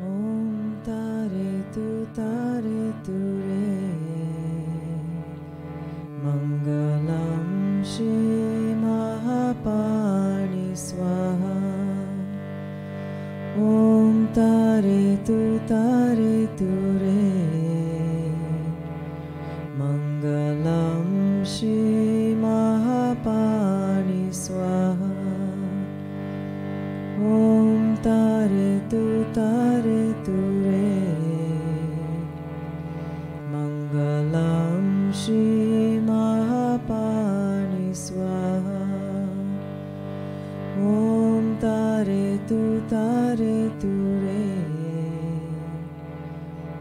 Om Tare Tu Re Mangalam Shri Mahapani Swaha. Om Tare Tu Re Mangalam Shri Mahapani Swaha. Om Tare Tu Re Mangalam Shri Mahapani Swaha. Om Tare Tu Re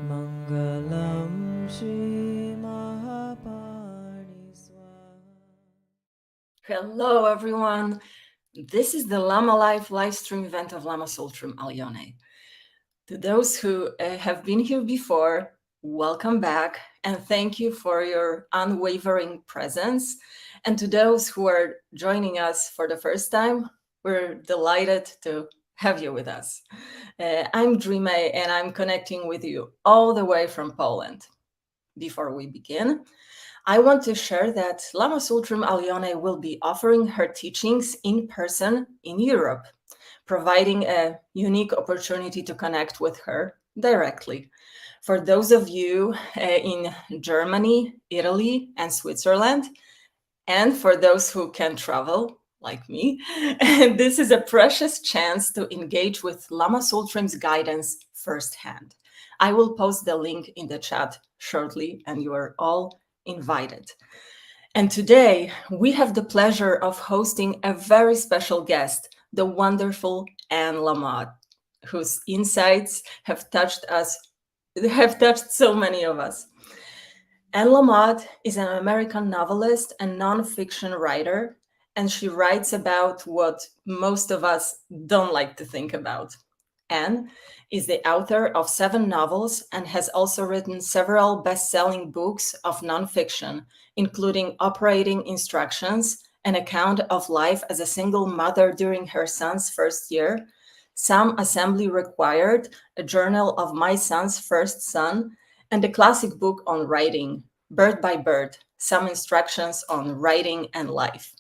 Mangalam Shri Mahapani Swaha. Hello, everyone. This is the Lama Life live stream event of Lama Tsultrim Allione. To those who have been here before, welcome back and thank you for your unwavering presence. And to those who are joining us for the first time, we're delighted to have you with us. I'm Dreame and I'm connecting with you all the way from Poland. Before we begin, I want to share that Lama Tsultrim Allione will be offering her teachings in person in Europe, providing a unique opportunity to connect with her directly. For those of you in Germany, Italy, and Switzerland, and for those who can travel, like me, this is a precious chance to engage with Lama Tsultrim's guidance firsthand. I will post the link in the chat shortly, and you are all invited. And today, we have the pleasure of hosting a very special guest, the wonderful Anne Lamott, whose insights have touched so many of us. Anne Lamott is an American novelist and nonfiction writer, and she writes about what most of us don't like to think about. Anne is the author of 7 novels and has also written several best-selling books of nonfiction, including Operating Instructions, an account of life as a single mother during her son's first year, Some Assembly Required, a journal of my son's first son, and the classic book on writing, Bird by Bird, Some Instructions on Writing and Life.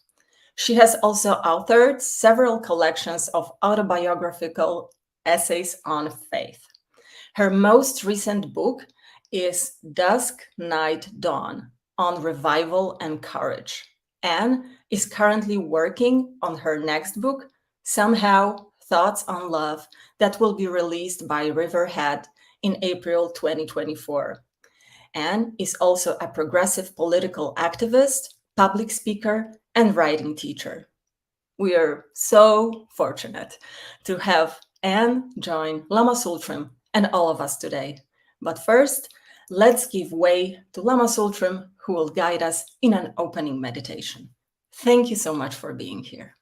She has also authored several collections of autobiographical essays on faith. Her most recent book is Dusk, Night, Dawn on Revival and Courage. Anne is currently working on her next book, Somehow Thoughts on Love, that will be released by Riverhead in April 2024. Anne is also a progressive political activist, public speaker, and writing teacher. We are so fortunate to have Anne join Lama Tsultrim and all of us today. But first, let's give way to Lama Tsultrim, who will guide us in an opening meditation. Thank you so much for being here.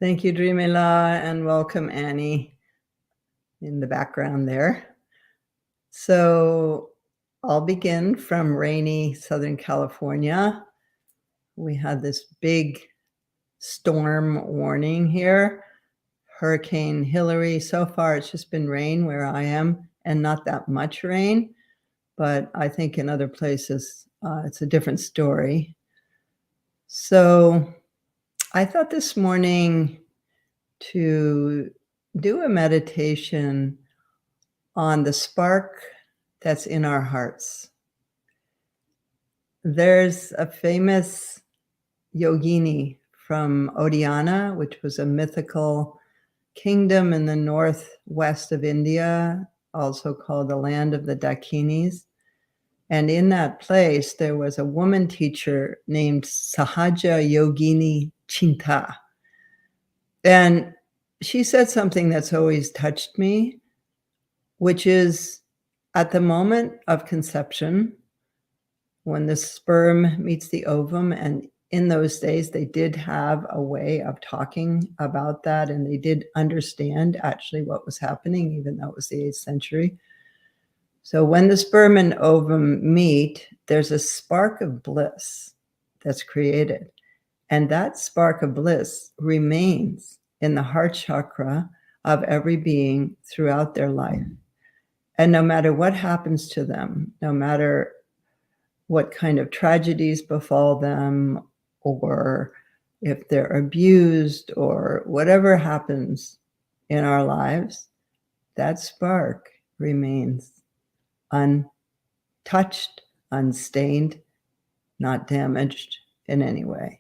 Thank you, Dreamila, and welcome, Annie, in the background there. So I'll begin from rainy Southern California. We had this big storm warning here, Hurricane Hillary. So far, it's just been rain where I am, and not that much rain, but I think in other places, it's a different story. So I thought this morning to do a meditation on the spark that's in our hearts. There's a famous yogini from Odiyana, which was a mythical kingdom in the northwest of India, also called the land of the Dakinis. And in that place, there was a woman teacher named Sahajayoginicinta. And she said something that's always touched me, which is at the moment of conception, when the sperm meets the ovum, and in those days, they did have a way of talking about that, and they did understand actually what was happening, even though it was the 8th century. So when the sperm and ovum meet, there's a spark of bliss that's created. And that spark of bliss remains in the heart chakra of every being throughout their life. And no matter what happens to them, no matter what kind of tragedies befall them, or if they're abused, or whatever happens in our lives, that spark remains untouched, unstained, not damaged in any way.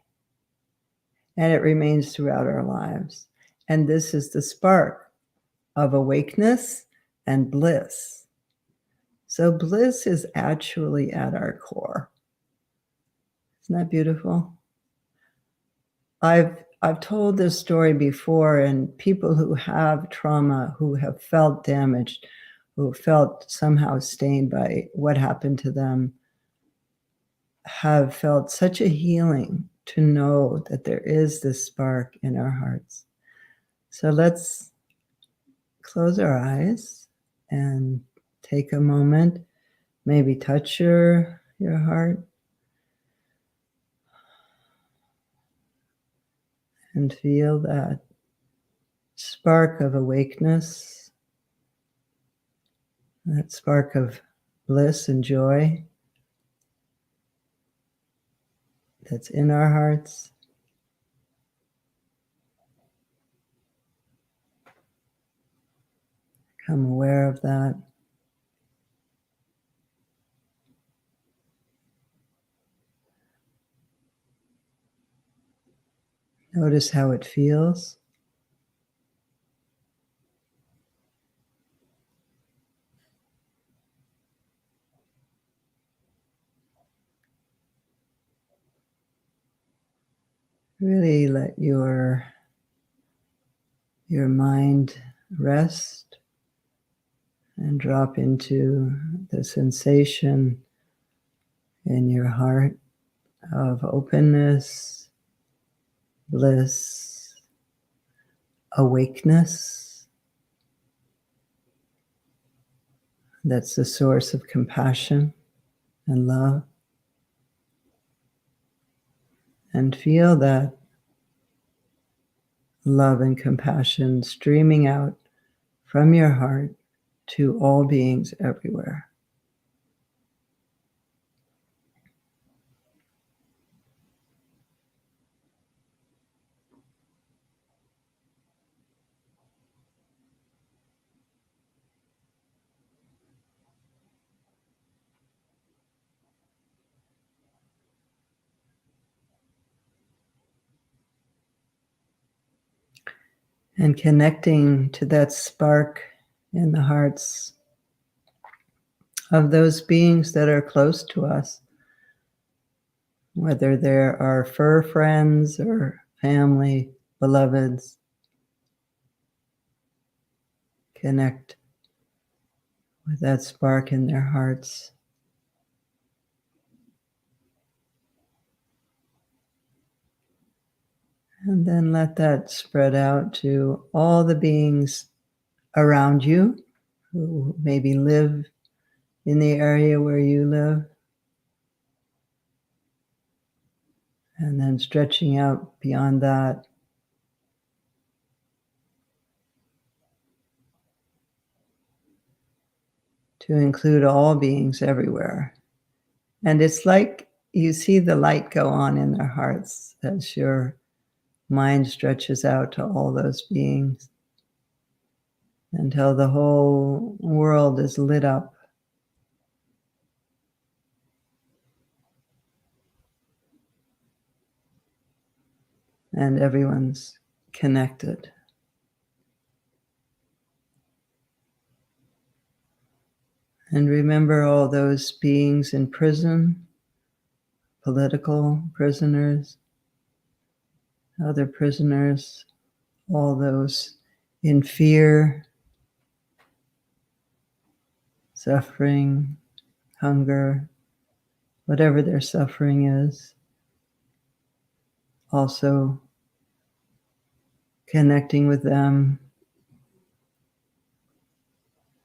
And it remains throughout our lives. And this is the spark of awakeness and bliss. So bliss is actually at our core. Isn't that beautiful? I've told this story before, and people who have trauma, who have felt damaged, who felt somehow stained by what happened to them, have felt such a healing to know that there is this spark in our hearts. So let's close our eyes and take a moment, maybe touch your heart and feel that spark of awakeness, that spark of bliss and joy that's in our hearts. Become aware of that. Notice how it feels. Really let your mind rest and drop into the sensation in your heart of openness, bliss, awakeness. That's the source of compassion and love. And feel that love and compassion streaming out from your heart to all beings everywhere. And connecting to that spark in the hearts of those beings that are close to us, whether they're our fur friends or family, beloveds. Connect with that spark in their hearts. And then let that spread out to all the beings around you who maybe live in the area where you live. And then stretching out beyond that to include all beings everywhere. And it's like you see the light go on in their hearts as your mind stretches out to all those beings until the whole world is lit up. And everyone's connected. And remember all those beings in prison, political prisoners, other prisoners, all those in fear, suffering, hunger, whatever their suffering is. Also connecting with them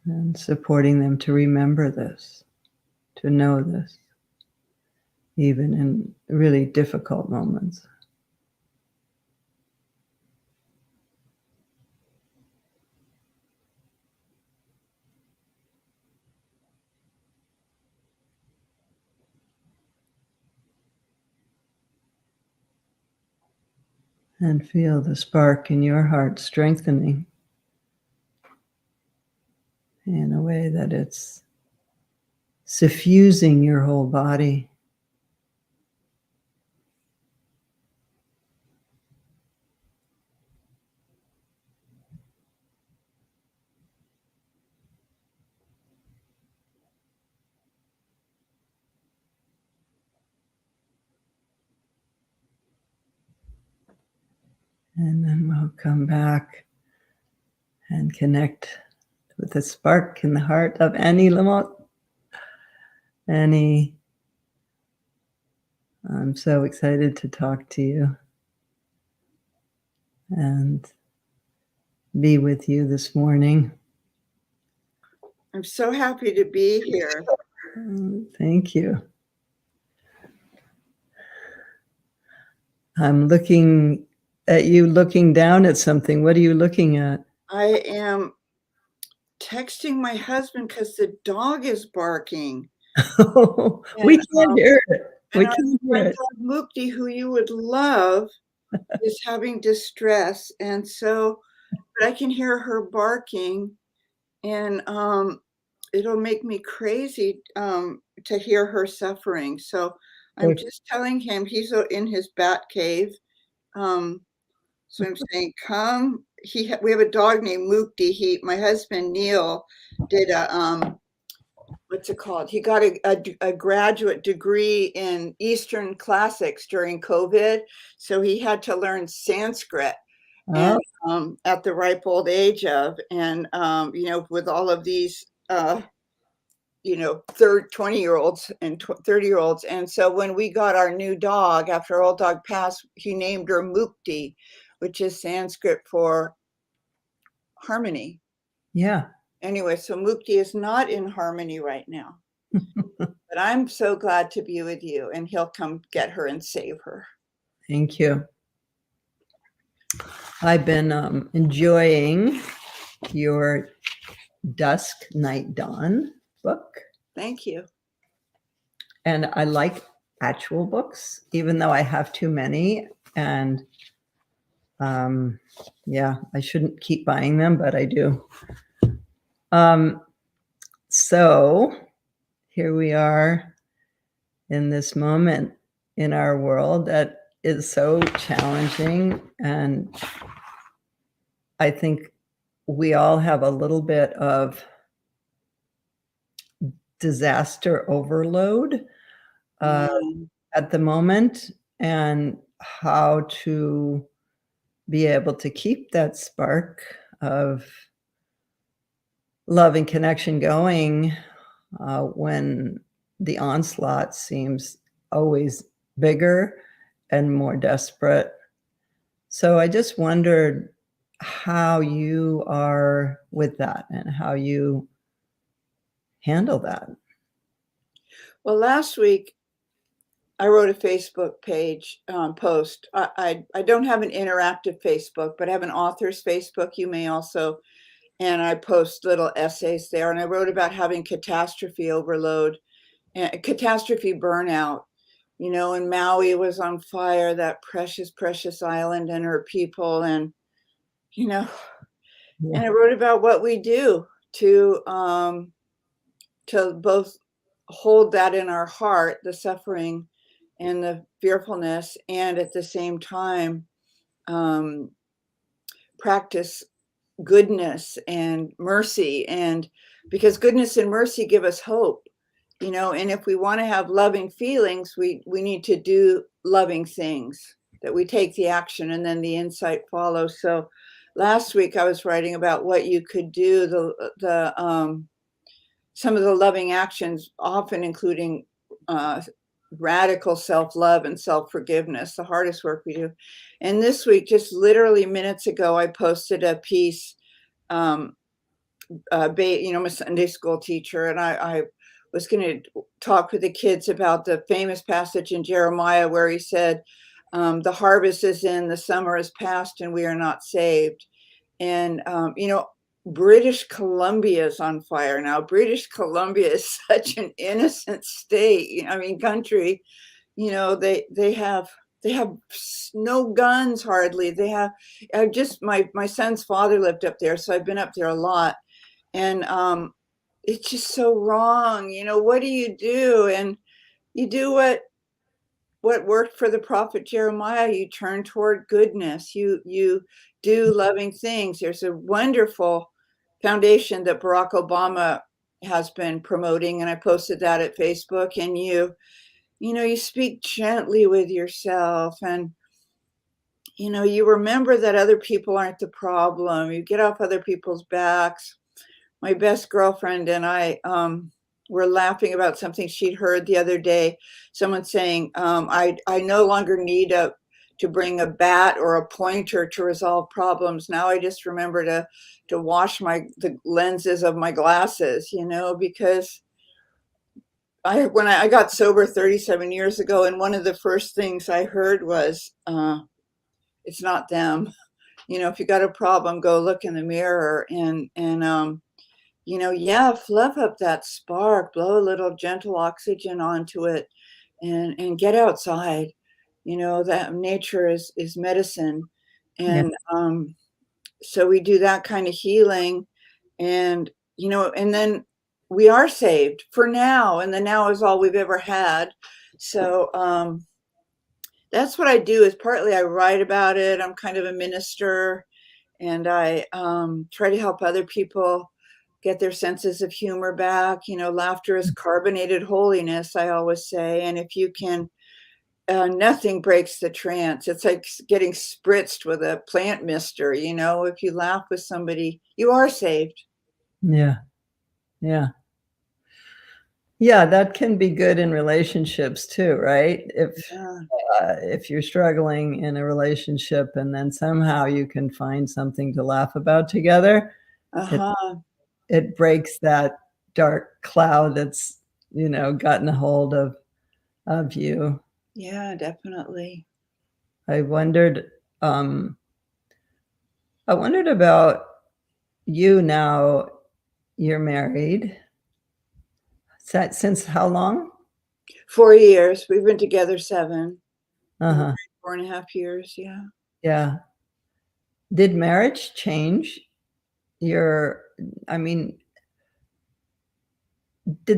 and supporting them to remember this, to know this, even in really difficult moments. And feel the spark in your heart strengthening in a way that it's suffusing your whole body. And then we'll come back and connect with the spark in the heart of Anne Lamott. Annie, I'm so excited to talk to you and be with you this morning. I'm so happy to be here. Thank you. I'm looking at you looking down at something. What are you looking at? I am texting my husband because the dog is barking. We can't hear it. We And can't my hear it. dog Mukti, who you would love, is having distress. And so, but I can hear her barking, and it'll make me crazy to hear her suffering. So I'm Okay. just telling him he's in his bat cave. So I'm saying, come. We have a dog named Mukti. My husband Neil did a what's it called? He got a graduate degree in Eastern classics during COVID, so he had to learn Sanskrit. Oh, And at the ripe old age of, and with all of these 20-year-olds and 30-year-olds. And so when we got our new dog, after our old dog passed, he named her Mukti, which is Sanskrit for harmony. yeah. Anyway, so Mukti is not in harmony right now. But I'm so glad to be with you, and he'll come get her and save her. Thank you. I've been enjoying your Dusk, Night, Dawn book. Thank you. And I like actual books, even though I have too many. And I shouldn't keep buying them, but I do. So here we are in this moment in our world that is so challenging. And I think we all have a little bit of disaster overload at the moment, and how to be able to keep that spark of love and connection going when the onslaught seems always bigger and more desperate. So I just wondered how you are with that and how you handle that. Well, last week I wrote a Facebook page post. I don't have an interactive Facebook, but I have an author's Facebook. You may also, and I post little essays there. And I wrote about having catastrophe overload and catastrophe burnout. And Maui was on fire, that precious, precious island and her people. And, and I wrote about what we do to both hold that in our heart, the suffering and the fearfulness, and at the same time practice goodness and mercy. And because goodness and mercy give us hope, and if we want to have loving feelings, we need to do loving things, that we take the action and then the insight follows. So last week I was writing about what you could do, some of the loving actions, often including radical self-love and self-forgiveness, the hardest work we do. And this week, just literally minutes ago, I posted a piece. I'm a Sunday school teacher, and I was going to talk with the kids about the famous passage in Jeremiah where he said, the harvest is in, the summer is past, and we are not saved. And, British Columbia is on fire now. British Columbia is such an innocent state, country. They have no guns hardly. They have just my son's father lived up there, so I've been up there a lot, and it's just so wrong. What do you do? And you do what worked for the prophet Jeremiah. You turn toward goodness. You do loving things. There's a wonderful foundation that Barack Obama has been promoting, and I posted that at Facebook. And you speak gently with yourself, and you remember that other people aren't the problem. You get off other people's backs. My best girlfriend and I were laughing about something she'd heard the other day. Someone saying, I no longer need to bring a bat or a pointer to resolve problems. Now I just remember to wash the lenses of my glasses, because when I got sober 37 years ago, and one of the first things I heard was, it's not them. If you got a problem, go look in the mirror and fluff up that spark, blow a little gentle oxygen onto it, and get outside. That nature is medicine. And so we do that kind of healing, and and then we are saved for now, and the now is all we've ever had. So that's what I do. Is partly I write about it. I'm kind of a minister, and I try to help other people get their senses of humor back. Laughter is carbonated holiness, I always say. And if you can, nothing breaks the trance. It's like getting spritzed with a plant mister. If you laugh with somebody, you are saved. Yeah. Yeah, that can be good in relationships too, right? If you're struggling in a relationship and then somehow you can find something to laugh about together, it breaks that dark cloud that's, gotten a hold of you. Yeah, definitely. I wondered about you now. You're married. Since how long? 4 years. We've been together 7. 4.5 years. Yeah. Yeah. Did marriage change did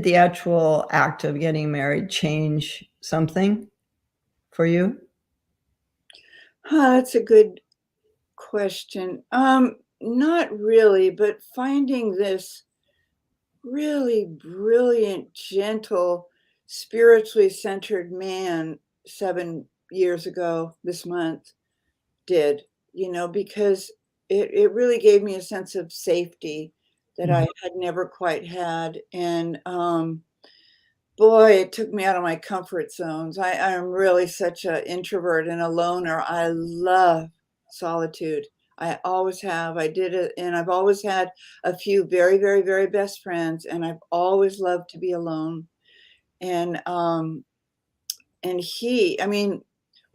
the actual act of getting married change something for you? That's a good question. Not really, but finding this really brilliant, gentle, spiritually centered man 7 years ago this month did, because it really gave me a sense of safety that I had never quite had. And boy, it took me out of my comfort zones. I am really such an introvert and a loner. I love solitude. I always have. I did it, and I've always had a few very, very, very best friends, and I've always loved to be alone. And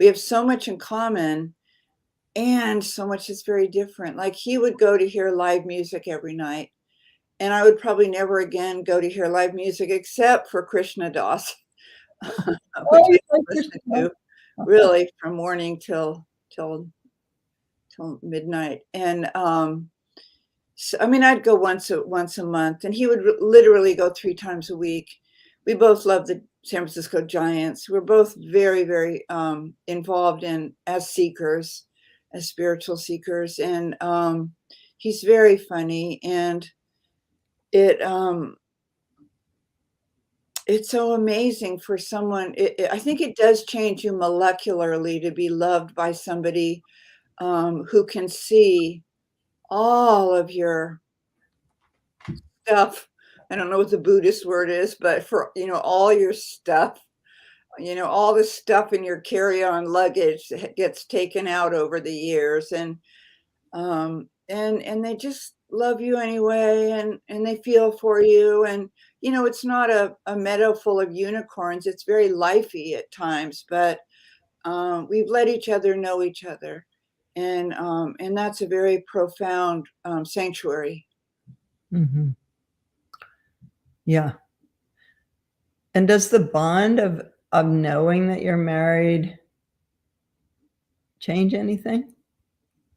we have so much in common, and so much is very different. Like, he would go to hear live music every night, and I would probably never again go to hear live music except for Krishna Das, which I listen to really from morning till midnight. And so, I'd go once a month, and he would literally go 3 times a week. We both love the San Francisco Giants. We're both very, very involved as seekers, as spiritual seekers. And he's very funny, and it's so amazing for someone. I think it does change you molecularly to be loved by somebody who can see all of your stuff. I don't know what the Buddhist word is, but for, all your stuff, all the stuff in your carry-on luggage that gets taken out over the years. And they just love you anyway, and they feel for you. And, it's not a meadow full of unicorns. It's very lifey at times, but we've let each other know each other. And that's a very profound sanctuary. Mm-hmm. Yeah. And does the bond of knowing that you're married change anything?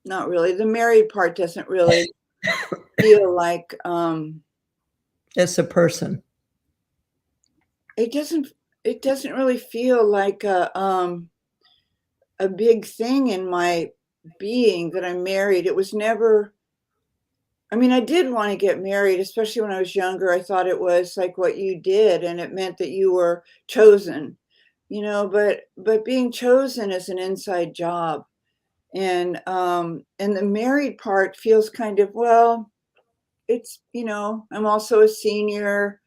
Not really. The married part doesn't really feel like As a person. it doesn't really feel like a big thing in my being that I'm married. It was never, I mean, I did want to get married, especially when I was younger. I thought it was like what you did, and it meant that you were chosen, you know, but being chosen is an inside job. And the married part feels kind of, well, it's, you know, I'm also a senior.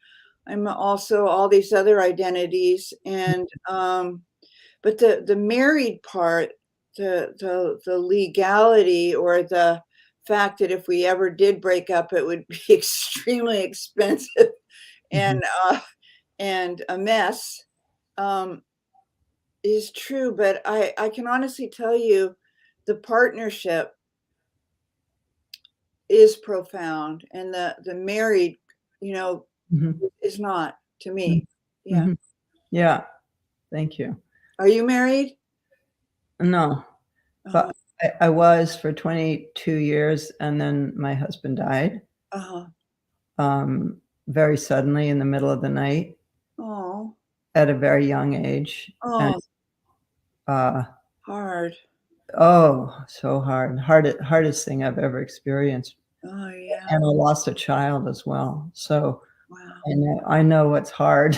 I'm also all these other identities. And but the married part, the legality, or the fact that if we ever did break up, it would be extremely expensive and a mess, is true. But I can honestly tell you, the partnership is profound, and the married, you know, is not, to me. Yeah. Yeah. Thank you. Are you married? No, but I was for 22 years, and then my husband died very suddenly in the middle of the night Oh, at a very young age. And, hard. oh, so hard. Hardest thing I've ever experienced. Oh, yeah. And I lost a child as well. So Wow. I know what's hard.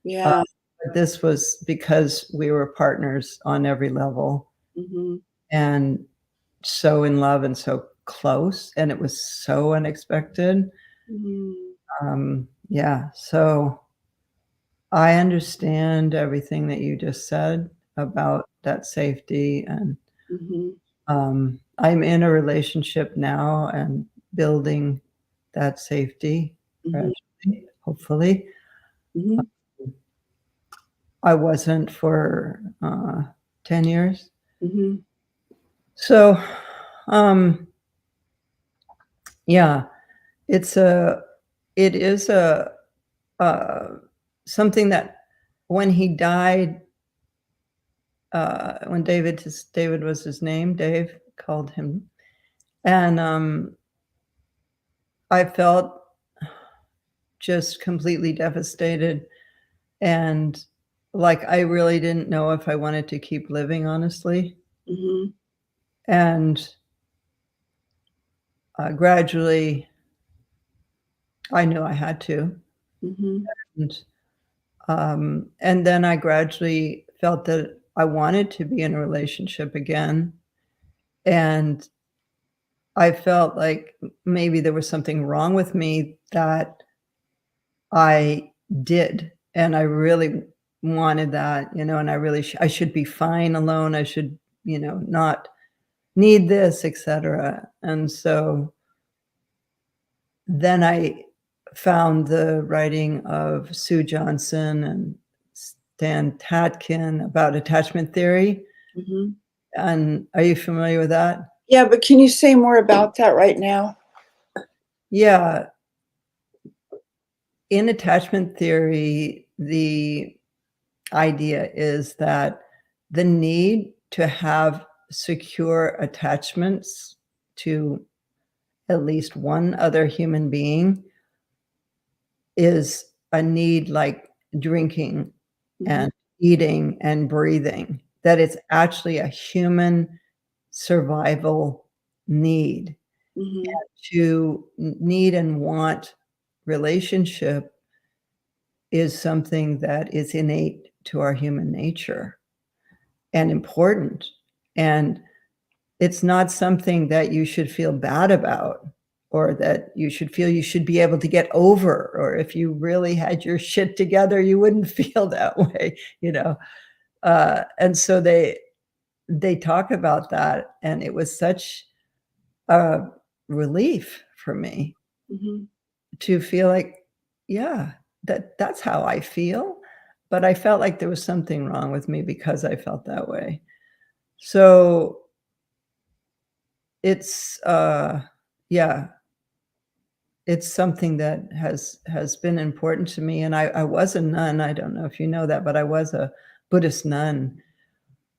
Yeah. But this was because we were partners on every level, and so in love and so close, and it was so unexpected. Yeah, so I understand everything that you just said about that safety, and I'm in a relationship now and building that safety gradually, hopefully. I wasn't for 10 years. So, yeah, it is something that when he died, when David was his name, Dave called him, and I felt just completely devastated, and like I really didn't know if I wanted to keep living, honestly. And gradually, I knew I had to. And then I gradually felt that I wanted to be in a relationship again. And I felt like maybe there was something wrong with me that I did. And I really wanted that, you know, and I really, I should be fine alone. I should, you know, not need this, etc. And so then I found the writing of Sue Johnson and Stan Tatkin about attachment theory. And are you familiar with that? Yeah, but can you say more about that right now? Yeah. In attachment theory, the idea is that the need to have secure attachments to at least one other human being is a need like drinking and eating and breathing, that it's actually a human survival need. And to need and want relationship is something that is innate to our human nature and important. And it's not something that you should feel bad about, or that you should feel you should be able to get over, or if you really had your shit together, you wouldn't feel that way, you know? And so they talk about that, and it was such a relief for me to feel like, yeah, that's how I feel. But I felt like there was something wrong with me because I felt that way. So it's yeah, it's something that has been important to me. And I was a nun. I don't know if you know that, but I was a Buddhist nun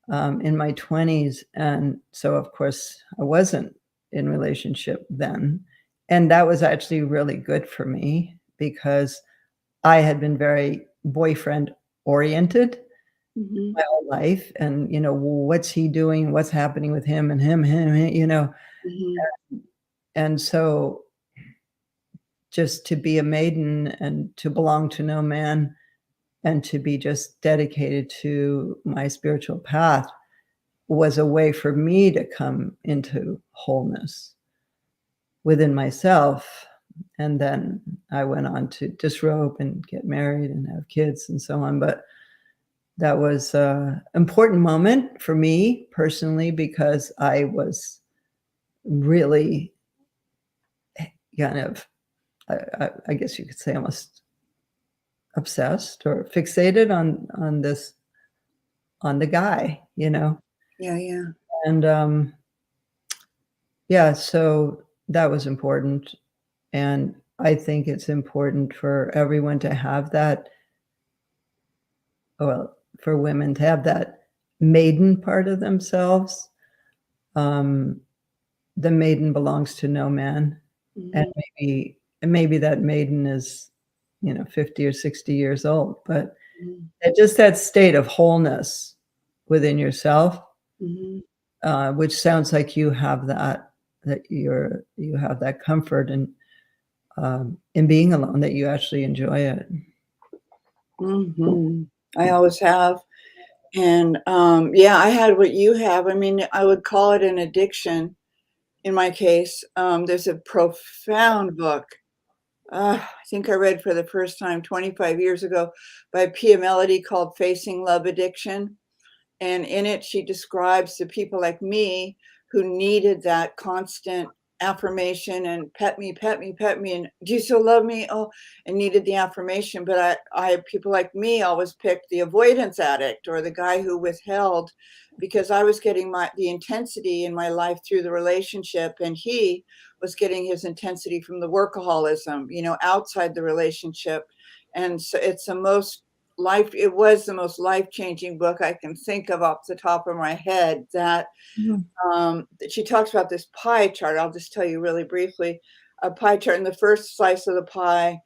in my 20s. And so, of course, I wasn't in relationship then. And that was actually really good for me because I had been very boyfriend oriented Mhm. my whole life. And, what's he doing? What's happening with him and him, Mhm. And so just to be a maiden and to belong to no man and to be just dedicated to my spiritual path was a way for me to come into wholeness within myself. And then I went on to disrobe and get married and have kids and so on. But that was an important moment for me personally because I was really kind of, I guess you could say, almost obsessed or fixated on this, on the guy, Yeah, yeah. and yeah, so that was important. And I think it's important for everyone to have that, well, for women to have that maiden part of themselves. Um, the maiden belongs to no man. And Mhm. maybe that maiden is, 50 or 60 years old, but Mhm. just that state of wholeness within yourself, Mhm. which sounds like you have that you have that comfort in being alone, that you actually enjoy it. Mhm. I always have. And yeah, I had what you have. I mean, I would call it an addiction in my case. There's a profound book. I think I read for the first time 25 years ago by Pia Mellody called Facing Love Addiction. And in it, she describes the people like me who needed that constant affirmation and pet me, pet me, pet me. And do you still love me? Oh, and needed the affirmation. But people like me always picked the avoidance addict or the guy who withheld because I was getting the intensity in my life through the relationship. And he was getting his intensity from the workaholism, outside the relationship. And so it was the most life-changing book I can think of off the top of my head. That she talks about this pie chart. I'll just tell you really briefly. A pie chart. In the first slice of the pie,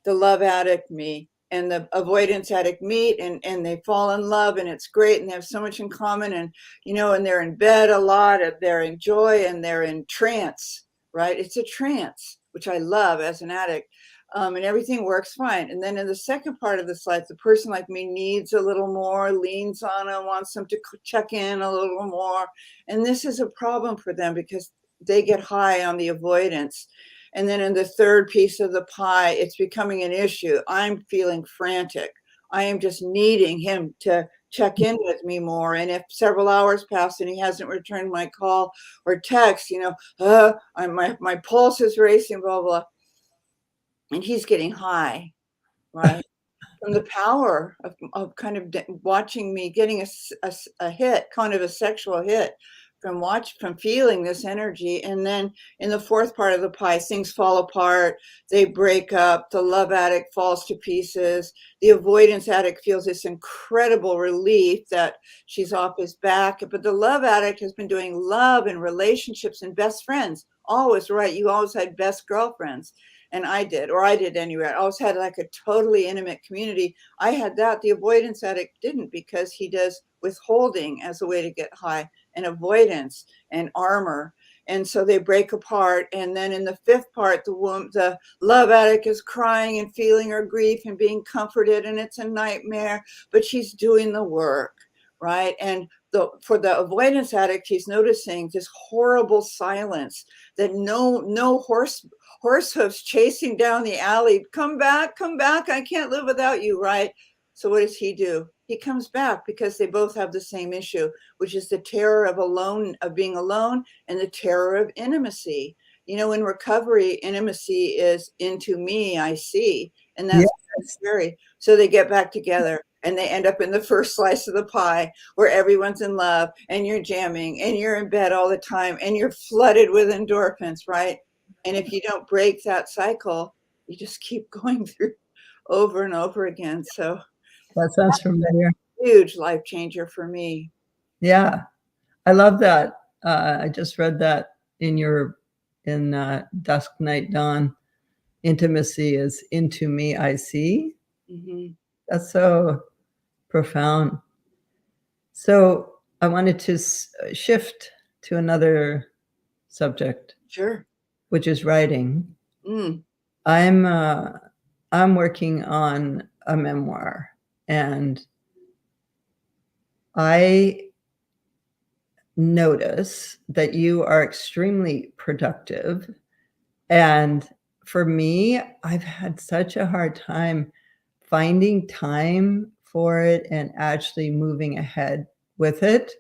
the love addict me and the avoidance addict meet, and they fall in love, and it's great, and they have so much in common, and and they're in bed a lot, and they're in joy, and they're in trance, right? It's a trance, which I love as an addict. And everything works fine. And then in the second part of the slide, the person like me needs a little more, leans on them, wants them to check in a little more. And this is a problem for them because they get high on the avoidance. And then in the third piece of the pie, it's becoming an issue. I'm feeling frantic. I am just needing him to check in with me more. And if several hours pass and he hasn't returned my call or text, my pulse is racing, blah, blah. And he's getting high, right? From the power of kind of watching me getting a hit, kind of a sexual hit from feeling this energy. And then in the fourth part of the pie, things fall apart, they break up, the love addict falls to pieces, the avoidance addict feels this incredible relief that she's off his back. But the love addict has been doing love and relationships and best friends. Always, right? You always had best girlfriends. And I did anyway. I always had like a totally intimate community. I had that. The avoidance addict didn't, because he does withholding as a way to get high, and avoidance and armor. And so they break apart. And then in the fifth part, the love addict is crying and feeling her grief and being comforted, and it's a nightmare, but she's doing the work, right? And for the avoidance addict, he's noticing this horrible silence, that no horse hoofs chasing down the alley. Come back, I can't live without you, right? So what does he do? He comes back because they both have the same issue, which is the terror of being alone, and the terror of intimacy. In recovery, intimacy is into me, I see, and that's Yes. scary. So they get back together, and they end up in the first slice of the pie where everyone's in love, and you're jamming, and you're in bed all the time, and you're flooded with endorphins, right? And if you don't break that cycle, you just keep going through over and over again. So That sounds familiar. huge life changer for me. Yeah, I love that. I just read that in Dusk, Night, Dawn. Intimacy is into me, I see. Mm-hmm. That's so profound. So I wanted to shift to another subject, Sure. which is writing. Mm. I'm working on a memoir, and I notice that you are extremely productive. And for me, I've had such a hard time finding time for it and actually moving ahead with it.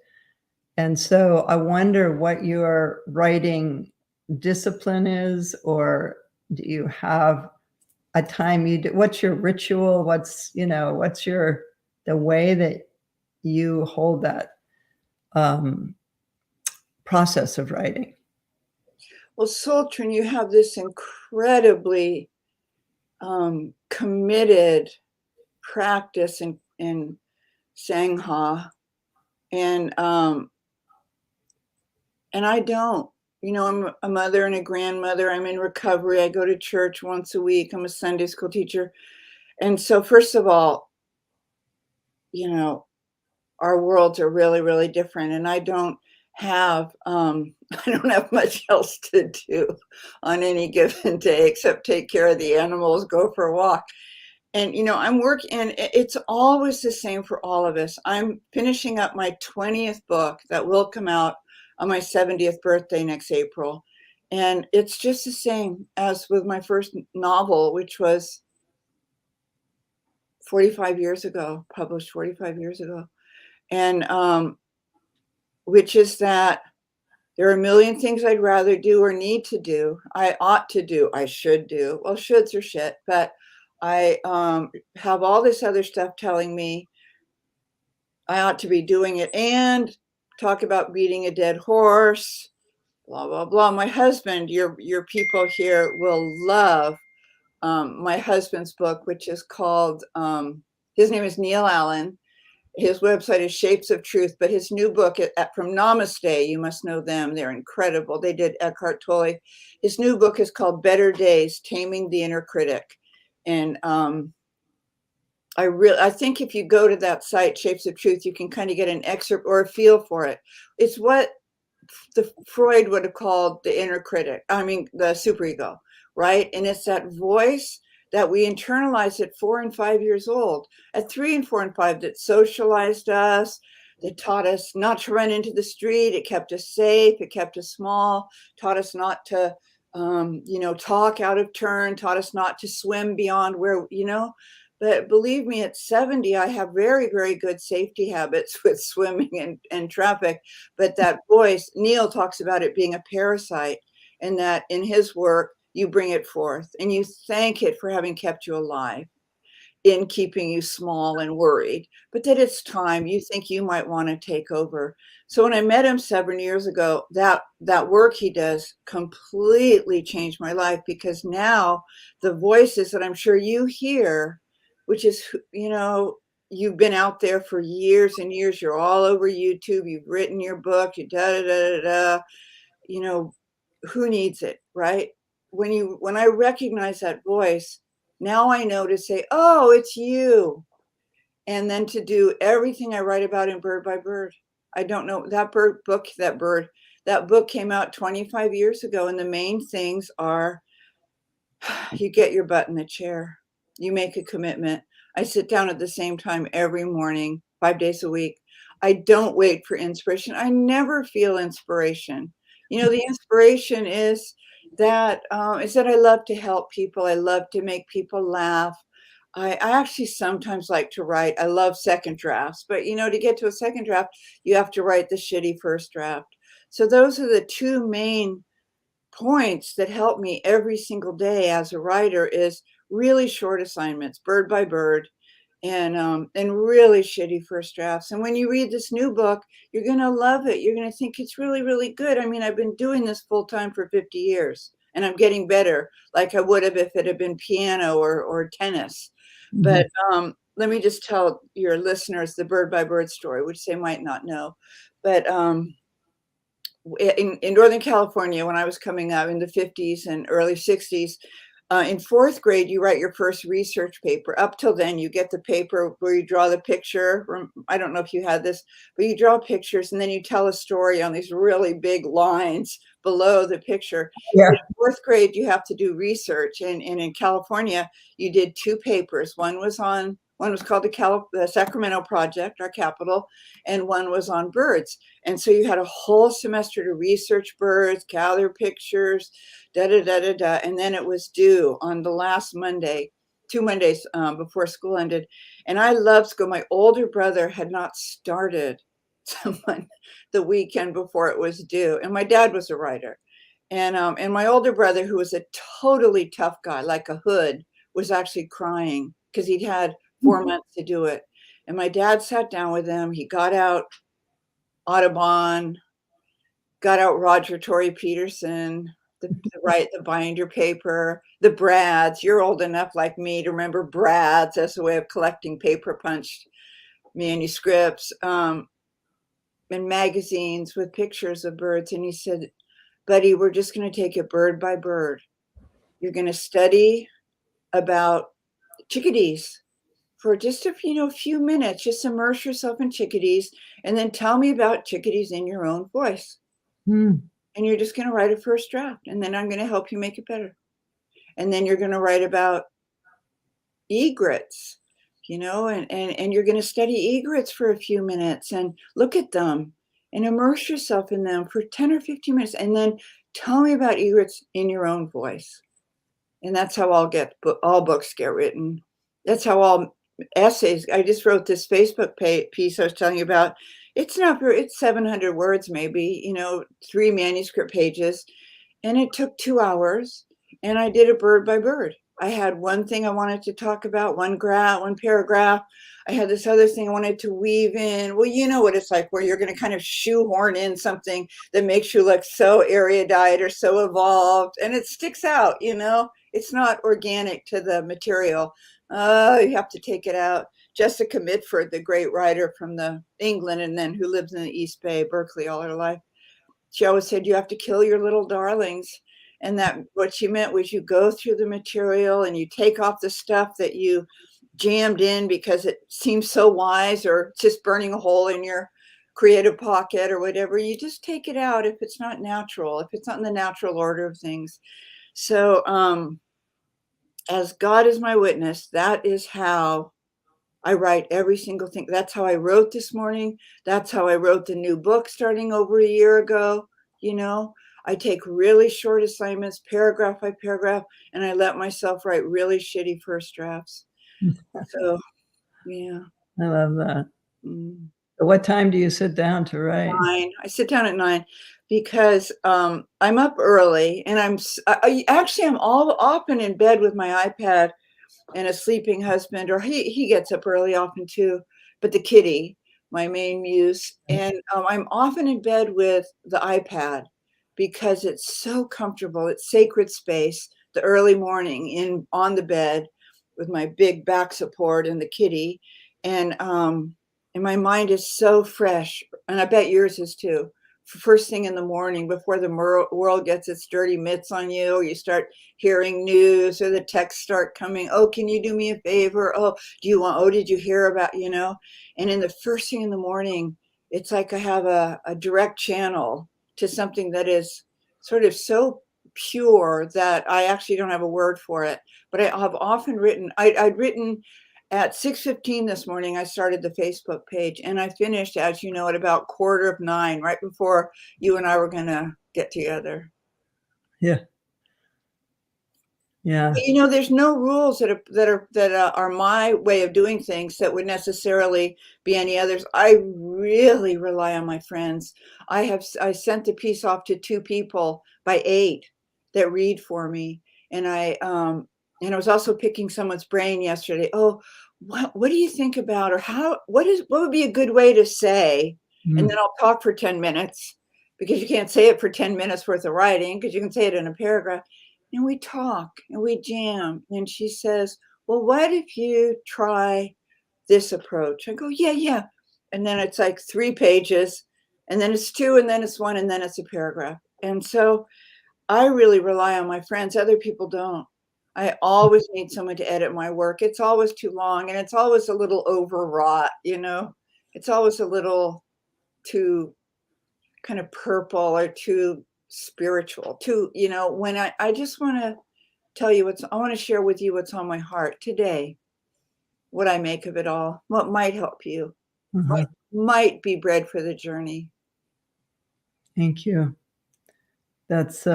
And so I wonder what your writing discipline is, or do you have a time you do? What's your ritual? What's the way that you hold that process of writing? Well, Sultrim, you have this incredibly committed practice in Sangha, and I don't. I'm a mother and a grandmother. I'm in recovery. I go to church once a week. I'm a Sunday school teacher. And so, first of all, our worlds are really, really different. And I don't have much else to do on any given day except take care of the animals, go for a walk. And, I'm working, and it's always the same for all of us. I'm finishing up my 20th book that will come out on my 70th birthday next April. And it's just the same as with my first novel, which was 45 years ago, published 45 years ago. And which is that there are a million things I'd rather do or need to do. I ought to do, I should do. Well, shoulds are shit, but I have all this other stuff telling me I ought to be doing it, and talk about beating a dead horse, blah, blah, blah. My husband, your people here will love my husband's book, which is called, his name is Neil Allen. His website is Shapes of Truth, but his new book from Namaste, you must know them. They're incredible. They did Eckhart Tolle. His new book is called Better Days, Taming the Inner Critic. And I think if you go to that site, Shapes of Truth, you can kind of get an excerpt or a feel for it. It's what the Freud would have called the inner critic. I mean, the superego, right? And it's that voice that we internalize at 4 and 5 years old, at 3 and 4 and 5, that socialized us, that taught us not to run into the street. It kept us safe. It kept us small, taught us not to, talk out of turn, taught us not to swim beyond where, But believe me, at 70, I have very, very good safety habits with swimming and traffic. But that voice, Neil talks about it being a parasite, and that in his work, you bring it forth and you thank it for having kept you alive, in keeping you small and worried, but that it's time you think you might want to take over. So when I met him 7 years ago, that work he does completely changed my life, because now the voices that I'm sure you hear, which is, you've been out there for years and years, you're all over YouTube, you've written your book, you who needs it, right? When I recognize that voice, now I know to say, oh, it's you. And then to do everything I write about in Bird by Bird. I don't know, that book came out 25 years ago. And the main things are, you get your butt in the chair, you make a commitment. I sit down at the same time every morning, 5 days a week. I don't wait for inspiration. I never feel inspiration. The inspiration is that I love to help people. I love to make people laugh. I actually sometimes like to write. I love second drafts, but to get to a second draft, you have to write the shitty first draft. So those are the two main points that help me every single day as a writer, is really short assignments, Bird by Bird, and really shitty first drafts. And when you read this new book, you're going to love it. You're going to think it's really, really good. I mean, I've been doing this full time for 50 years and I'm getting better, like I would have if it had been piano or tennis. Mm-hmm. But let me just tell your listeners the bird by bird story, which they might not know. But in Northern California, when I was coming up in the 50s and early 60s, in fourth grade, you write your first research paper. Up till then, you get the paper where you draw the picture. I don't know if you had this, but you draw pictures and then you tell a story on these really big lines below the picture. Yeah. In fourth grade, you have to do research. And in California, you did two papers. One was called the Sacramento Project, our capital, and one was on birds. And so you had a whole semester to research birds, gather pictures, and then it was due on the last Monday, 2 Mondays before school ended. And I loved school. My older brother had not started the weekend before it was due, and my dad was a writer. And my older brother, who was a totally tough guy, like a hood, was actually crying because he'd had 4 months to do it. And my dad sat down with him. He got out Audubon, got out Roger Tory Peterson, the binder paper, the Brads. You're old enough like me to remember Brads as a way of collecting paper punched manuscripts, and magazines with pictures of birds. And he said, "Buddy, we're just going to take it bird by bird. You're going to study about chickadees for just a few minutes. Just immerse yourself in chickadees, and then tell me about chickadees in your own voice. And you're just going to write a first draft, and then I'm going to help you make it better. And then you're going to write about egrets, and you're going to study egrets for a few minutes and look at them and immerse yourself in them for 10 or 15 minutes, and then tell me about egrets in your own voice." And that's how all books get written. That's how all essays. I just wrote this Facebook piece I was telling you about. It's 700 words, maybe, 3 manuscript pages. And it took 2 hours. And I did it bird by bird. I had one thing I wanted to talk about, one paragraph. I had this other thing I wanted to weave in. Well, you know what it's like, where you're going to kind of shoehorn in something that makes you look so erudite or so evolved. And it sticks out, It's not organic to the material. You have to take it out. Jessica Mitford, the great writer from England, and then who lives in the East Bay, Berkeley, all her life, she always said, you have to kill your little darlings. And that what she meant was you go through the material and you take off the stuff that you jammed in because it seems so wise, or just burning a hole in your creative pocket or whatever. You just take it out if it's not natural, if it's not in the natural order of things. So as God is my witness, that is how I write every single thing. That's how I wrote this morning. That's how I wrote the new book starting over a year ago. I take really short assignments, paragraph by paragraph, and I let myself write really shitty first drafts. So, yeah. I love that. So what time do you sit down to write? 9. I sit down at 9 because I'm up early, and I'm all often in bed with my iPad and a sleeping husband, or he gets up early often too, but the kitty, my main muse. And I'm often in bed with the iPad because it's so comfortable. It's sacred space, the early morning on the bed with my big back support and the kitty. And my mind is so fresh. And I bet yours is too. First thing in the morning before the world gets its dirty mitts on you, or you start hearing news, or the texts start coming. Oh, can you do me a favor? Oh, did you hear about, And in the first thing in the morning, it's like I have a direct channel to something that is sort of so pure that I actually don't have a word for it. But I have often written, I'd written at 6:15 this morning. I started the Facebook page, and I finished, as you know, at about 9:15, right before you and I were going to get together. Yeah. But, there's no rules that are my way of doing things that would necessarily be any others. I really rely on my friends. I sent the piece off to 2 people by 8 that read for me, and I was also picking someone's brain yesterday. Oh, what do you think about, or what would be a good way to say? And then I'll talk for 10 minutes, because you can't say it for 10 minutes worth of writing, because you can say it in a paragraph. And we talk and we jam. And she says, well, what if you try this approach. I go, yeah. And then it's like 3 pages, and then it's 2, and then it's 1, and then it's a paragraph. And so I really rely on my friends. Other people don't. I always need someone to edit my work. It's always too long, and it's always a little overwrought, It's always a little too kind of purple or too spiritual, when I just want to tell you I want to share with you what's on my heart today, what I make of it all, what might help you, what might be bread for the journey. Thank you. That's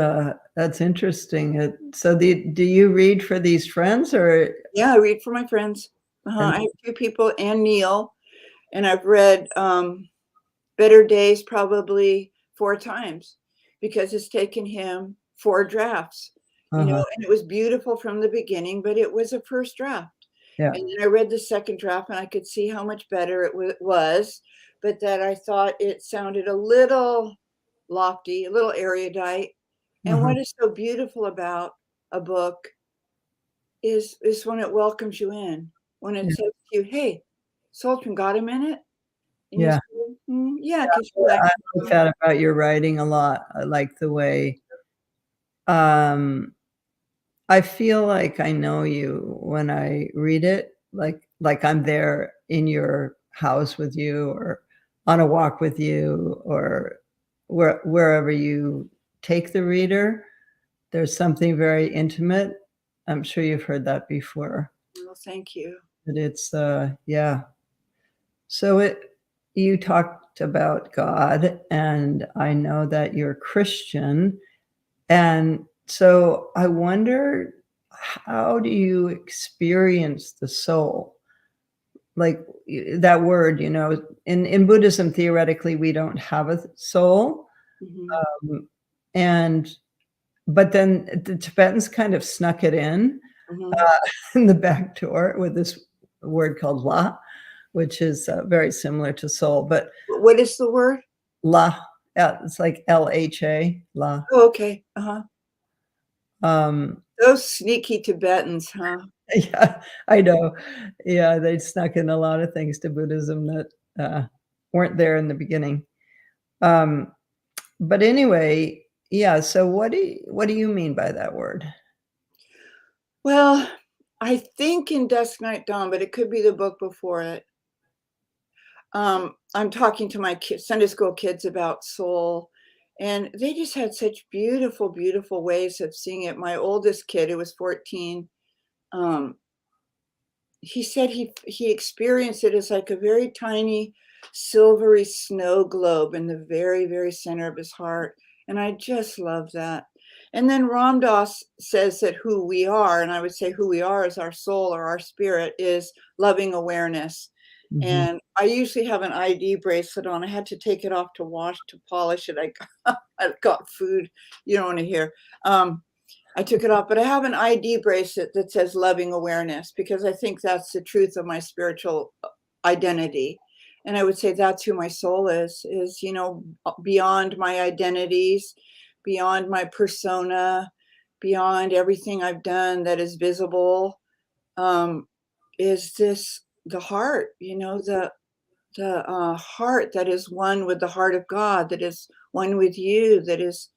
interesting. So do you read for these friends, or? Yeah, I read for my friends. I have 2 people and Neil, and I've read Better Days probably 4 times because it's taken him 4 drafts, and it was beautiful from the beginning, but it was a first draft. Yeah. And then I read the second draft, and I could see how much better it was, but that I thought it sounded a little lofty, a little erudite. And what is so beautiful about a book is when it welcomes you in, when it says to you, "Hey, Sultrim, got a minute?" And you Yeah. say, yeah, 'cause you're like, I like that about your writing a lot. I like the way I feel like I know you when I read it, like I'm there in your house with you, or on a walk with you, or wherever you take the reader. There's something very intimate. I'm sure you've heard that before. well, thank you. But it's yeah. So you talked about God, and I know that you're Christian. And so I wonder, how do you experience the soul? Like that word, in Buddhism, theoretically, we don't have a soul. But then the Tibetans kind of snuck it in the back door with this word called La, which is very similar to soul. But what is the word? La, it's like LHA, La. Oh, okay. Um, Those sneaky Tibetans, huh? Yeah, I know. Yeah, they snuck in a lot of things to Buddhism that weren't there in the beginning. But anyway, yeah. So what do you mean by that word? Well, I think in Dusk Night Dawn, but it could be the book before it. I'm talking to my Sunday school kids about soul, and they just had such beautiful, beautiful ways of seeing it. My oldest kid, who was 14, he said he experienced it as like a very tiny, silvery snow globe in the very, very center of his heart. And I just love that. And then Ram Dass says that who we are, and I would say who we are as our soul or our spirit, is loving awareness. And I usually have an ID bracelet on. I had to take it off to wash, to polish it. I got food. You don't want to hear. I took it off, but I have an ID bracelet that says loving awareness, because I think that's the truth of my spiritual identity. And I would say that's who my soul is, beyond my identities, beyond my persona, beyond everything I've done that is visible, is this the heart, the heart that is one with the heart of God, that is one with you, that is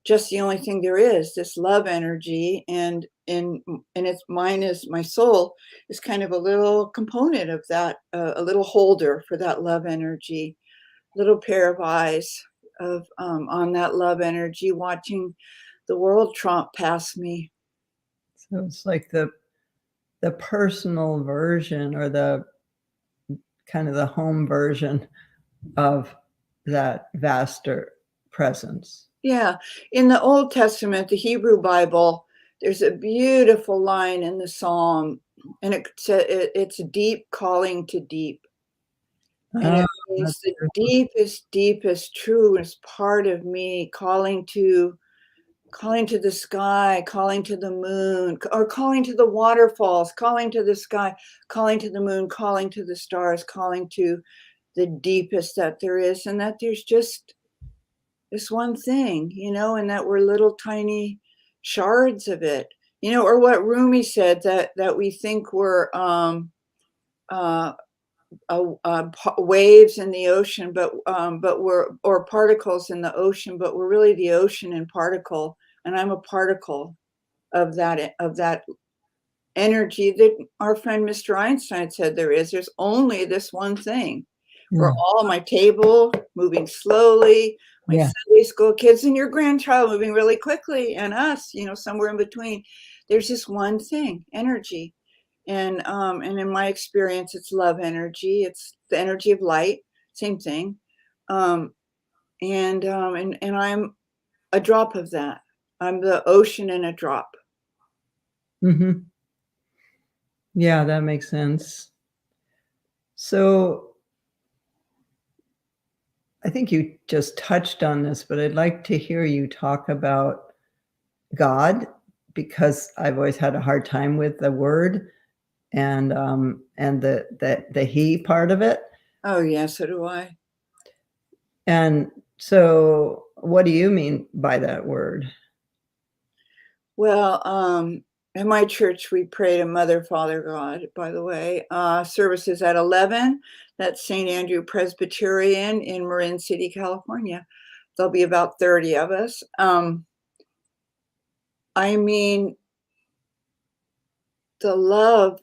just the only thing there is, this love energy. And it's mine, is my soul is kind of a little component of that, a little holder for that love energy, little pair of eyes of on that love energy, watching the world tromp past me. So it's like the personal version, or the kind of the home version of that vaster presence. Yeah. In the Old Testament, the Hebrew Bible, there's a beautiful line in the Psalm, and it's deep calling to deep. And it means the deepest, deepest, truest part of me calling to the sky, calling to the moon, or calling to the waterfalls, calling to the sky, calling to the moon, calling to the stars, calling to the deepest that there is, and that there's just this one thing, and that we're little tiny shards of it, or what Rumi said, that we think we're waves in the ocean, but or particles in the ocean, but we're really the ocean and particle, and I'm a particle of that energy that our friend Mr. Einstein said there is. There's only this one thing. We're all my table moving slowly, my Sunday school kids and your grandchild moving really quickly, and us, somewhere in between. There's just one thing, energy. And in my experience, it's love energy. It's the energy of light, same thing. And I'm a drop of that. I'm the ocean in a drop. Mm-hmm. Yeah, that makes sense. So I think you just touched on this, but I'd like to hear you talk about God, because I've always had a hard time with the word and the he part of it. Oh, yeah, so do I. And so what do you mean by that word? Well, in my church, we pray to Mother, Father, God, by the way. Services at 11. That's St. Andrew Presbyterian in Marin City, California. There'll be about 30 of us. I mean, the love,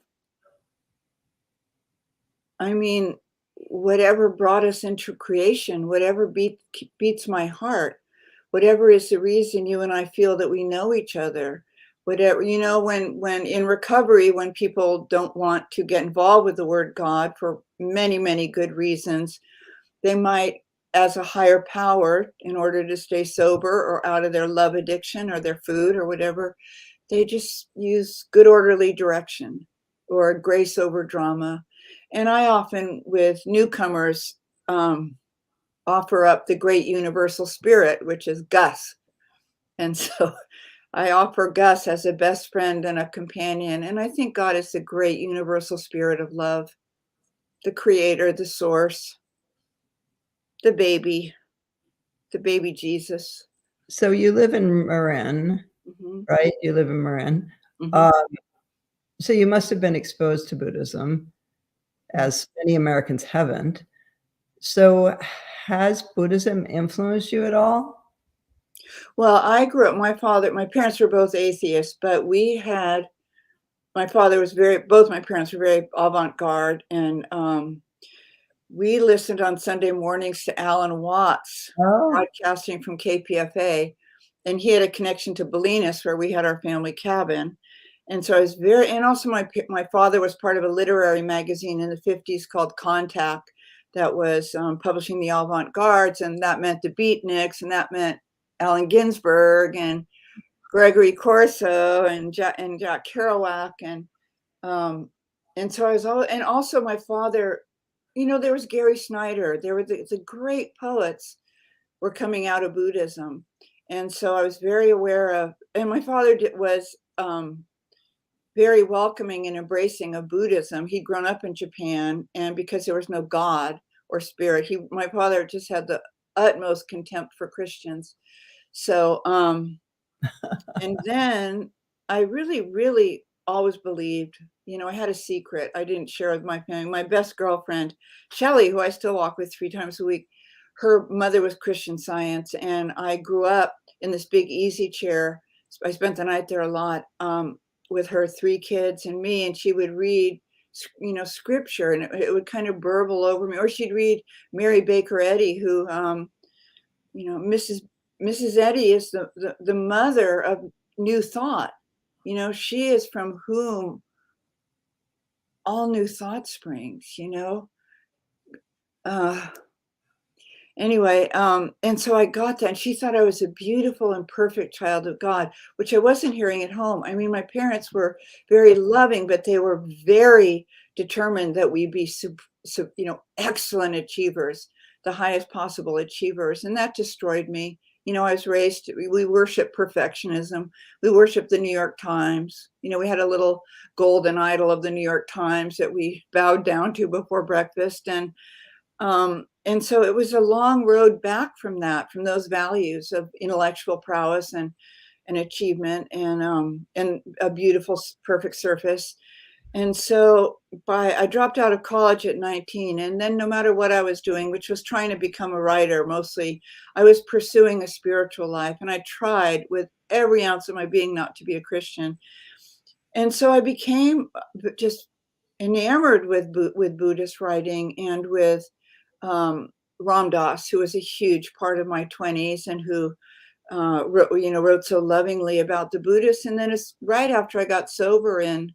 whatever brought us into creation, whatever beats my heart, whatever is the reason you and I feel that we know each other, whatever, when in recovery, when people don't want to get involved with the word God for many, many good reasons, they might, as a higher power, in order to stay sober or out of their love addiction or their food or whatever, they just use good orderly direction or grace over drama. And I often, with newcomers, offer up the great universal spirit, which is Gus. And so I offer Gus as a best friend and a companion. And I think God is the great universal spirit of love, the creator, the source, the baby Jesus. So you live in Marin, right? You live in Marin. So you must have been exposed to Buddhism, as many Americans haven't. So has Buddhism influenced you at all? Well, I grew up, my parents were both atheists, but my father was both my parents were very avant-garde, and we listened on Sunday mornings to Alan Watts, broadcasting from KPFA, and he had a connection to Bolinas, where we had our family cabin. And so I was and also my father was part of a literary magazine in the 50s called Contact that was publishing the avant-gardes, and that meant the beatniks, and that meant Allen Ginsberg and Gregory Corso and Jack Kerouac. And so I was and also my father, there was Gary Snyder, there were the great poets were coming out of Buddhism. And so I was very aware of, and my father was very welcoming and embracing of Buddhism. He'd grown up in Japan, and because there was no God or spirit, my father just had the utmost contempt for Christians. So, and then I really, really always believed, I had a secret I didn't share with my family. My best girlfriend, Shelley, who I still walk with 3 times a week, her mother was Christian Science, and I grew up in this big easy chair. I spent the night there a lot with her 3 kids and me, and she would read, scripture, and it would kind of burble over me. Or she'd read Mary Baker Eddy, who, Mrs. Eddy is the mother of New Thought. She is from whom all new thought springs, Anyway, and so I got that, and she thought I was a beautiful and perfect child of God, which I wasn't hearing at home. I mean, my parents were very loving, but they were very determined that we be, excellent achievers, the highest possible achievers, and that destroyed me. I was raised, we worship perfectionism. We worship the New York Times. We had a little golden idol of the New York Times that we bowed down to before breakfast, and so it was a long road back from those values of intellectual prowess and achievement and a beautiful, perfect surface. And so I dropped out of college at 19, and then no matter what I was doing, which was trying to become a writer mostly, I was pursuing a spiritual life, and I tried with every ounce of my being not to be a Christian. And so I became just enamored with Buddhist writing and with Ram Dass, who was a huge part of my 20s and who wrote so lovingly about the Buddhists. And then it's right after I got sober in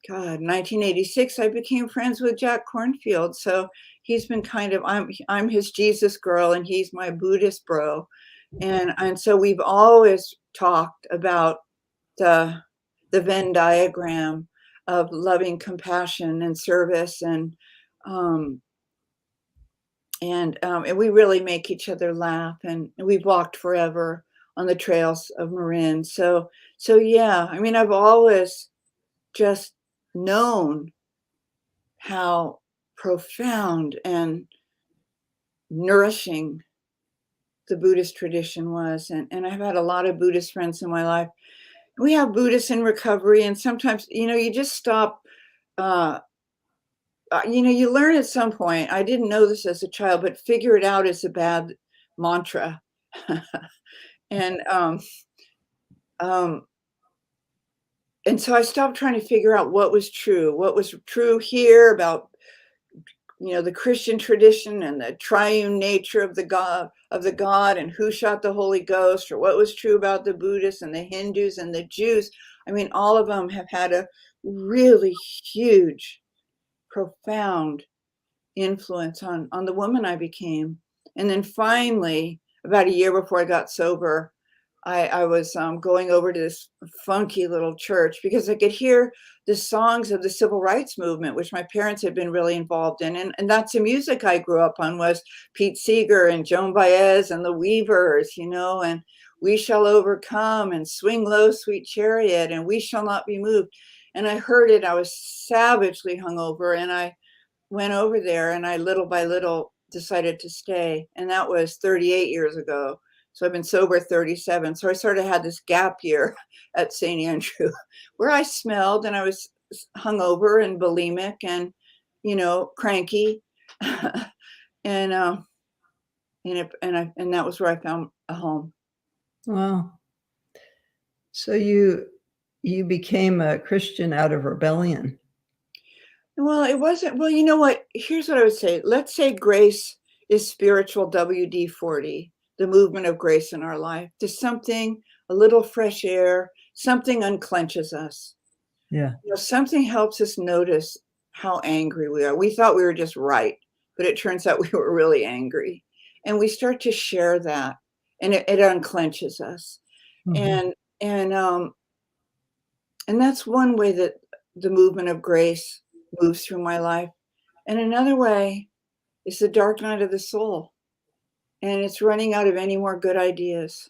1986, I became friends with Jack Kornfield. So he's been kind of, I'm his Jesus girl and he's my Buddhist bro. And so we've always talked about the Venn diagram of loving compassion and service, and we really make each other laugh, and we've walked forever on the trails of Marin. So yeah, I mean, I've always just known how profound and nourishing the Buddhist tradition was. And I've had a lot of Buddhist friends in my life. We have Buddhists in recovery, and sometimes, you just stop. You learn at some point, I didn't know this as a child, but figure it out is a bad mantra. And so I stopped trying to figure out what was true here about, the Christian tradition and the triune nature of the God and who shot the Holy Ghost, or what was true about the Buddhists and the Hindus and the Jews. I mean, all of them have had a really huge, profound influence on the woman I became. And then finally, about a year before I got sober, I was going over to this funky little church because I could hear the songs of the civil rights movement, which my parents had been really involved in. And that's the music I grew up on, was Pete Seeger and Joan Baez and the Weavers, and We Shall Overcome and Swing Low, Sweet Chariot and We Shall Not Be Moved. And I heard it. I was savagely hungover, and I went over there, and I little by little decided to stay. And that was 38 years ago. So I've been sober 37. So I sort of had this gap year at St. Andrew where I smelled and I was hungover and bulimic and, cranky. and that was where I found a home. Wow. So you became a Christian out of rebellion. Well, it wasn't. Well, you know what? Here's what I would say. Let's say grace is spiritual WD-40. The movement of grace in our life. There's something, a little fresh air, something unclenches us. Yeah. Something helps us notice how angry we are. We thought we were just right, but it turns out we were really angry. And we start to share that, and it unclenches us. Mm-hmm. And that's one way that the movement of grace moves through my life. And another way is the dark night of the soul. And it's running out of any more good ideas,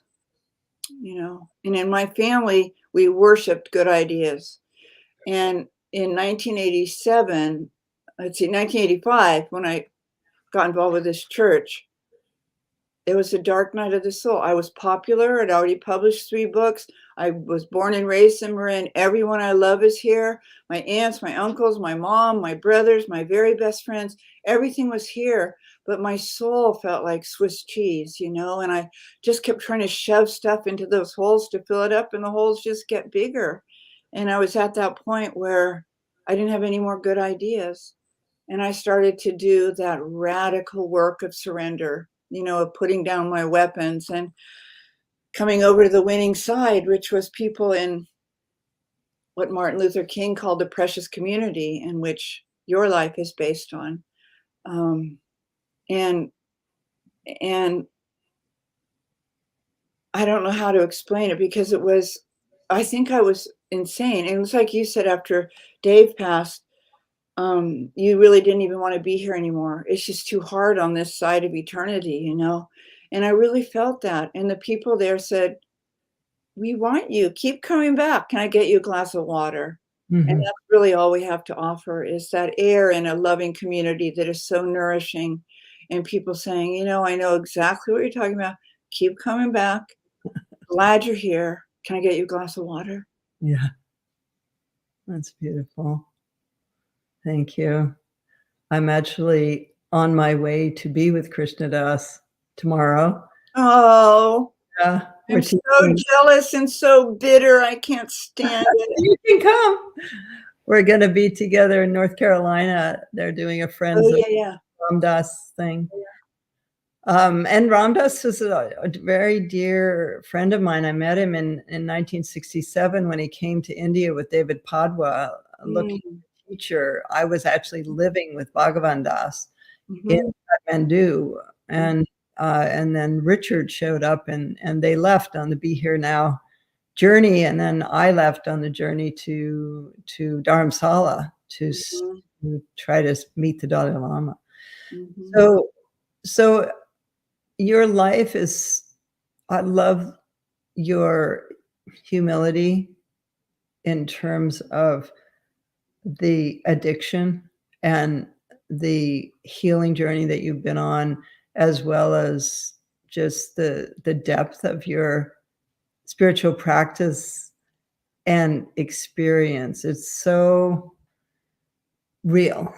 And in my family, we worshiped good ideas. And in 1985, when I got involved with this church, it was a dark night of the soul. I was popular. I'd already published 3 books. I was born and raised in Marin. Everyone I love is here. My aunts, my uncles, my mom, my brothers, my very best friends, everything was here. But my soul felt like Swiss cheese, and I just kept trying to shove stuff into those holes to fill it up, and the holes just get bigger. And I was at that point where I didn't have any more good ideas. And I started to do that radical work of surrender, of putting down my weapons and coming over to the winning side, which was people in what Martin Luther King called the precious community, in which your life is based on. And I don't know how to explain it, because I think I was insane. And it was like you said, after Dave passed, you really didn't even want to be here anymore. It's just too hard on this side of eternity, And I really felt that. And the people there said, we want you. Keep coming back. Can I get you a glass of water? Mm-hmm. And that's really all we have to offer, is that air in a loving community that is so nourishing. And people saying, I know exactly what you're talking about. Keep coming back. Glad you're here. Can I get you a glass of water? Yeah. That's beautiful. Thank you. I'm actually on my way to be with Krishna Das tomorrow. Oh, Yeah, I'm so jealous and so bitter. I can't stand it. You can come. We're going to be together in North Carolina. They're doing a Friends of Ram Dass thing. And Ram Dass was a very dear friend of mine. I met him in 1967 when he came to India with David Padwa, looking for a teacher. I was actually living with Bhagavan Das in Kathmandu. And then Richard showed up and they left on the Be Here Now journey. And then I left on the journey to Dharamsala to try to meet the Dalai Lama. So your life is, I love your humility in terms of the addiction and the healing journey that you've been on, as well as just the depth of your spiritual practice and experience. It's so real.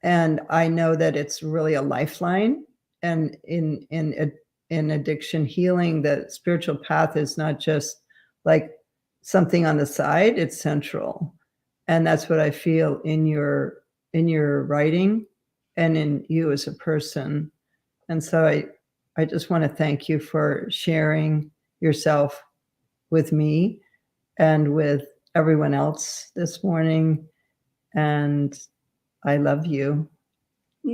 And I know that it's really a lifeline. And in addiction healing, the spiritual path is not just like something on the side, it's central. And that's what I feel in your writing and in you as a person. And so I just want to thank you for sharing yourself with me and with everyone else this morning. And I love you.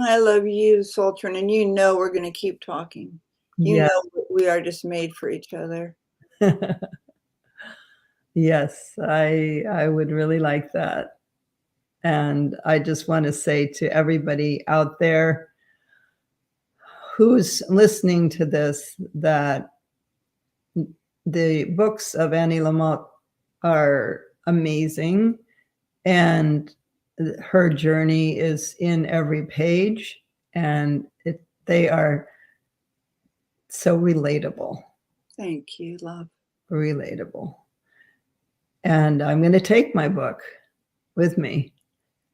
I love you, Tsultrim, and you know we're going to keep talking. You know we are just made for each other. Yes, I would really like that. And I just want to say to everybody out there who's listening to this that the books of Anne Lamott are amazing, and her journey is in every page, and they are so relatable. Thank you, love. Relatable. And I'm going to take my book with me,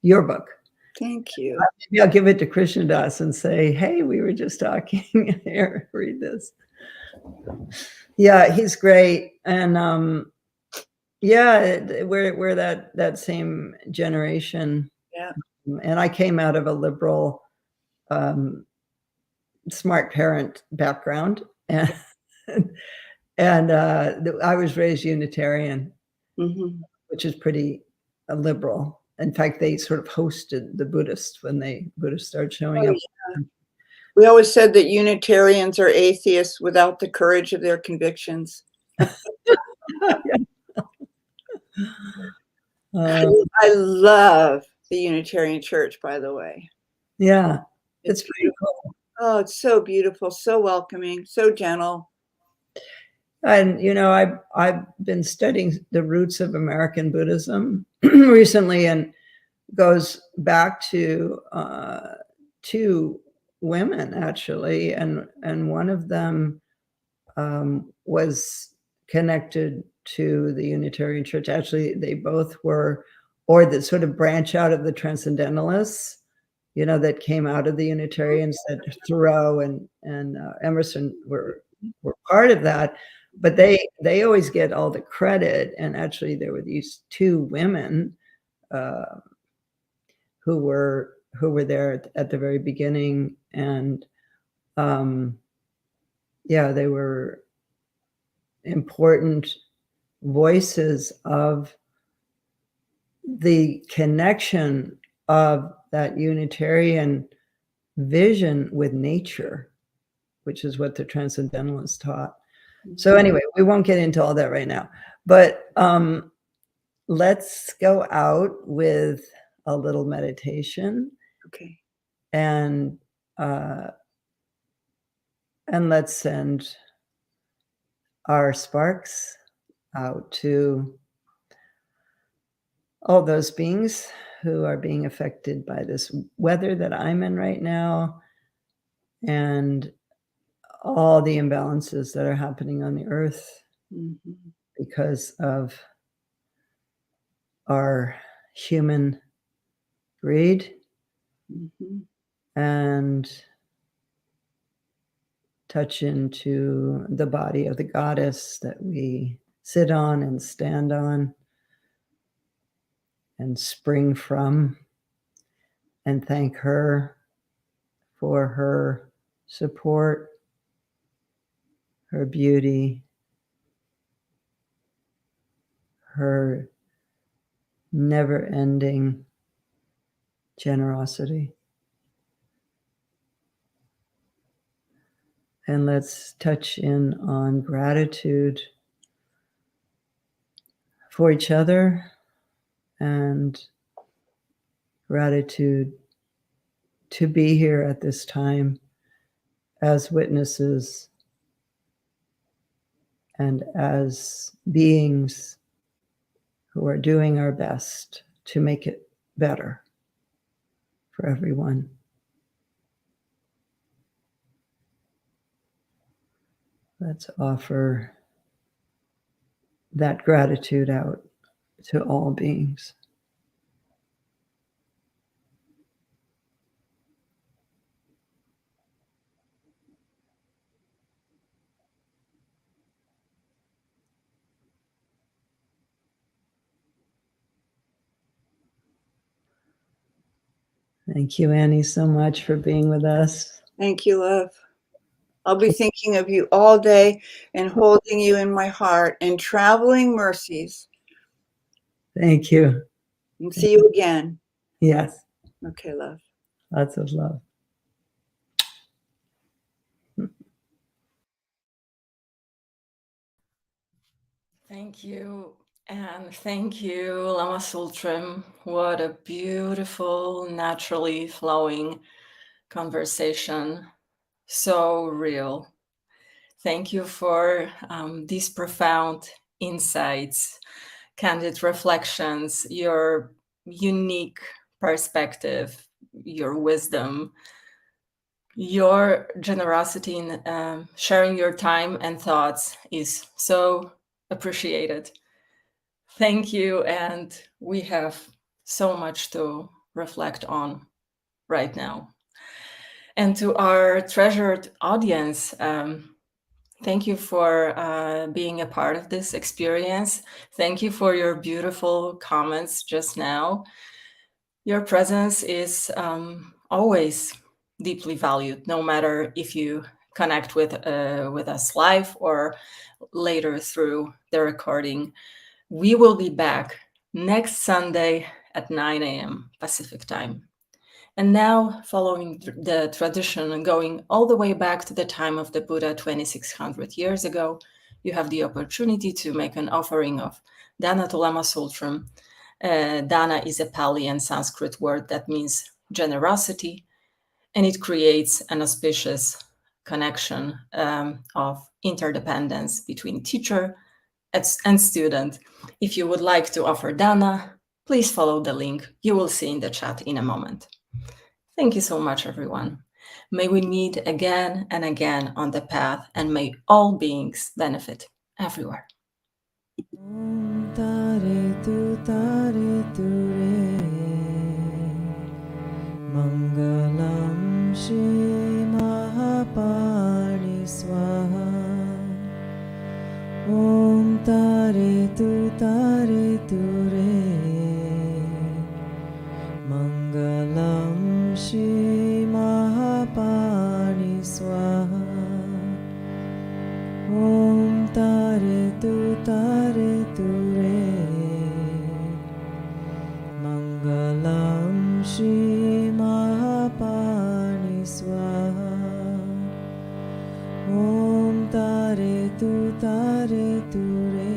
your book. Thank you. Maybe I'll give it to Krishna Das and say, hey, we were just talking. Here, read this. Yeah, he's great. And yeah, we're that same generation. Yeah. And I came out of a liberal, smart parent background. And I was raised Unitarian, which is pretty liberal. In fact, they sort of hosted the Buddhists when Buddhists started showing up. Yeah. We always said that Unitarians are atheists without the courage of their convictions. I love the Unitarian Church, by the way. Yeah, it's pretty cool. Oh, it's so beautiful, so welcoming, so gentle. And, you know, I've been studying the roots of American Buddhism recently, and goes back to two women, actually. And one of them was connected to the Unitarian Church. Actually, they both were, or the sort of branch out of the Transcendentalists, you know, that came out of the Unitarians, that Thoreau and Emerson were part of that. But they always get all the credit. And actually, there were these two women who were there at the very beginning, and yeah, they were important voices of the connection of that Unitarian vision with nature, which is what the Transcendentalists taught. So anyway, we won't get into all that right now, but let's go out with a little meditation. Okay. And let's send our sparks out to all those beings who are being affected by this weather that I'm in right now, and all the imbalances that are happening on the earth because of our human breed Mhm. and touch into the body of the goddess that we sit on and stand on and spring from, and thank her for her support, her beauty, her never-ending generosity. And let's touch in on gratitude for each other and gratitude to be here at this time as witnesses and as beings who are doing our best to make it better for everyone. Let's offer that gratitude out to all beings. Thank you, Annie, so much for being with us. Thank you, love. I'll be thinking of you all day and holding you in my heart and traveling mercies. Thank you. And see you again. Yes, Okay, love. lots of love. Thank you, and thank you, Lama Tsultrim. What a beautiful, naturally flowing conversation. So real. Thank you for these profound insights, candid reflections, your unique perspective, your wisdom, your generosity in sharing your time and thoughts is so appreciated. Thank you, and we have so much to reflect on right now. And to our treasured audience, thank you for being a part of this experience. Thank you for your beautiful comments just now. Your presence is always deeply valued, no matter if you connect with us live or later through the recording. We will be back next Sunday at 9 a.m. Pacific time. And now, following the tradition and going all the way back to the time of the Buddha 2600 years ago, you have the opportunity to make an offering of Dana to Lama Tsultrim. Dana is a Pali and Sanskrit word that means generosity, and it creates an auspicious connection of interdependence between teacher and student. If you would like to offer Dana, please follow the link you will see in the chat in a moment. Thank you so much, everyone. May we meet again and again on the path, and may all beings benefit everywhere. Om tare tu re, Mangalam Shri Mahapani Swaha. Om tare tu re, Mangalam Shri Mahapani Swaha. Om tare tu re, Mangalam Shri Mahapani Swaha. Om tare tu re.